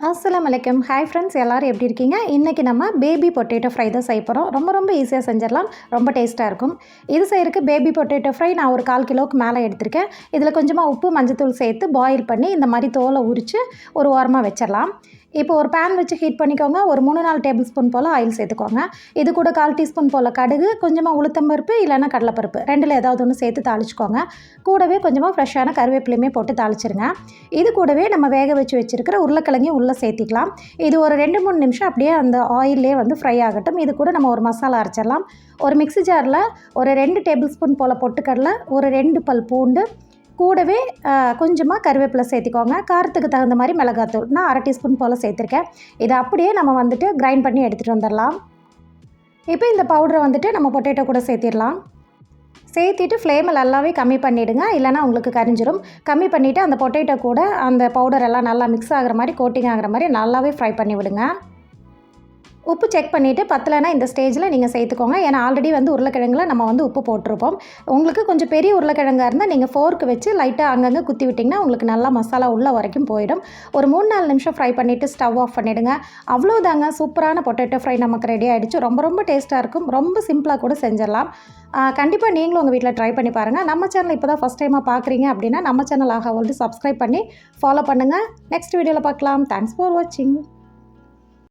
அஸ்ஸலாமு அலைக்கும். Hi friends, எல்லோரும் எப்படி இருக்கீங்க? இன்றைக்கி நம்ம பேபி பொட்டேட்டோ ஃப்ரை தான் செய்ய போகிறோம். ரொம்ப ஈஸியாக செஞ்சிடலாம். ரொம்ப டேஸ்ட்டாக இருக்கும். இது செய்யறதுக்கு பேபி பொட்டேட்டோ ஃப்ரை நான் ஒரு 1/4 கிலோவுக்கு மேலே எடுத்திருக்கேன். இதில் கொஞ்சமாக உப்பு, மஞ்சத்தூள் சேர்த்து பாயில் பண்ணி இந்த மாதிரி தோலை உரித்து ஒரு ஓரமாக வச்சிடலாம். இப்போ ஒரு பேன் வச்சு ஹீட் பண்ணிக்கோங்க. ஒரு 3-4 டேபிள் ஸ்பூன் போல் ஆயில் சேர்த்துக்கோங்க. இது கூட 1/4 டீஸ்பூன் போல் கடுகு, கொஞ்சமாக உளுத்தம்பருப்பு இல்லைன்னா கடலைப்பருப்பு, ரெண்டில் ஏதாவது ஒன்று சேர்த்து தாளிச்சிக்கோங்க. கூடவே கொஞ்சமாக ஃப்ரெஷ்ஷான கருவேப்பிலையுமே போட்டு தாளிச்சிருங்க. இது கூடவே நம்ம வேக வச்சுருக்கிற உருளைக்கிழங்கையும் உள்ளே சேர்த்திக்கலாம். இது ஒரு 2-3 நிமிஷம் அப்படியே அந்த ஆயிலே ஃப்ரை ஆகட்டும். இது கூட நம்ம ஒரு மசாலா அரைச்சிடலாம். ஒரு மிக்ஸி ஜாரில் ஒரு 2 டேபிள் ஸ்பூன் போல் பொட்டுக்கடலை, ஒரு 2 பல் பூண்டு, கூடவே கொஞ்சமாக கருவேப்பிலை சேர்த்திக்கோங்க. காரத்துக்கு தகுந்த மாதிரி மிளகாத்தூள் நான் 1/2 டீஸ்பூன் போல் சேர்த்துருக்கேன். இதை அப்படியே நம்ம கிரைண்ட் பண்ணி எடுத்துகிட்டு வந்துடலாம். இப்போ இந்த பவுடரை நம்ம பொட்டேட்டோ கூட சேர்த்திடலாம். சேர்த்திட்டு ஃப்ளேமை நல்லாவே கம்மி பண்ணிவிடுங்க, இல்லைனா உங்களுக்கு கரிஞ்சிடும். கம்மி பண்ணிவிட்டு அந்த பொட்டேட்டோ கூட அந்த பவுடர் எல்லாம் நல்லா மிக்ஸ் ஆகிற மாதிரி, கோட்டிங் ஆகிற மாதிரி நல்லாவே ஃப்ரை பண்ணி விடுங்க. உப்பு செக் பண்ணிவிட்டு பத்தலைன்னா இந்த ஸ்டேஜில் நீங்கள் சேர்த்துக்கோங்க. ஏன்னா ஆல்ரெடி உருளைக்கிழங்குல நம்ம உப்பு போட்டிருப்போம். உங்களுக்கு கொஞ்சம் பெரிய உருளைக்கிழங்காக இருந்தால் நீங்கள் ஃபோர்க்கு வச்சு லைட்டாக அங்கங்கே குத்தி விட்டிங்கன்னா உங்களுக்கு நல்லா மசாலா உள்ளே வரைக்கும் போயிடும். ஒரு 3-4 நிமிஷம் ஃப்ரை பண்ணிவிட்டு ஸ்டவ் ஆஃப் பண்ணிவிடுங்க. அவ்வளோதாங்க, சூப்பரான பொட்டேட்டோ ஃப்ரை நமக்கு ரெடி ஆகிடுச்சு. ரொம்ப டேஸ்ட்டாக இருக்கும். ரொம்ப சிம்பிளாக கூட செஞ்சிடலாம். கண்டிப்பாக நீங்களும் உங்கள் வீட்டில் ட்ரை பண்ணி பாருங்கள். நம்ம சேனல் இப்போ தான் ஃபஸ்ட் டைமாக பார்க்குறீங்க அப்படின்னா நம்ம சேனல் சப்ஸ்கிரைப் பண்ணி ஃபாலோ பண்ணுங்கள். நெக்ஸ்ட் வீடியோவில் பார்க்கலாம். தேங்க்ஸ் ஃபார் வாட்சிங்.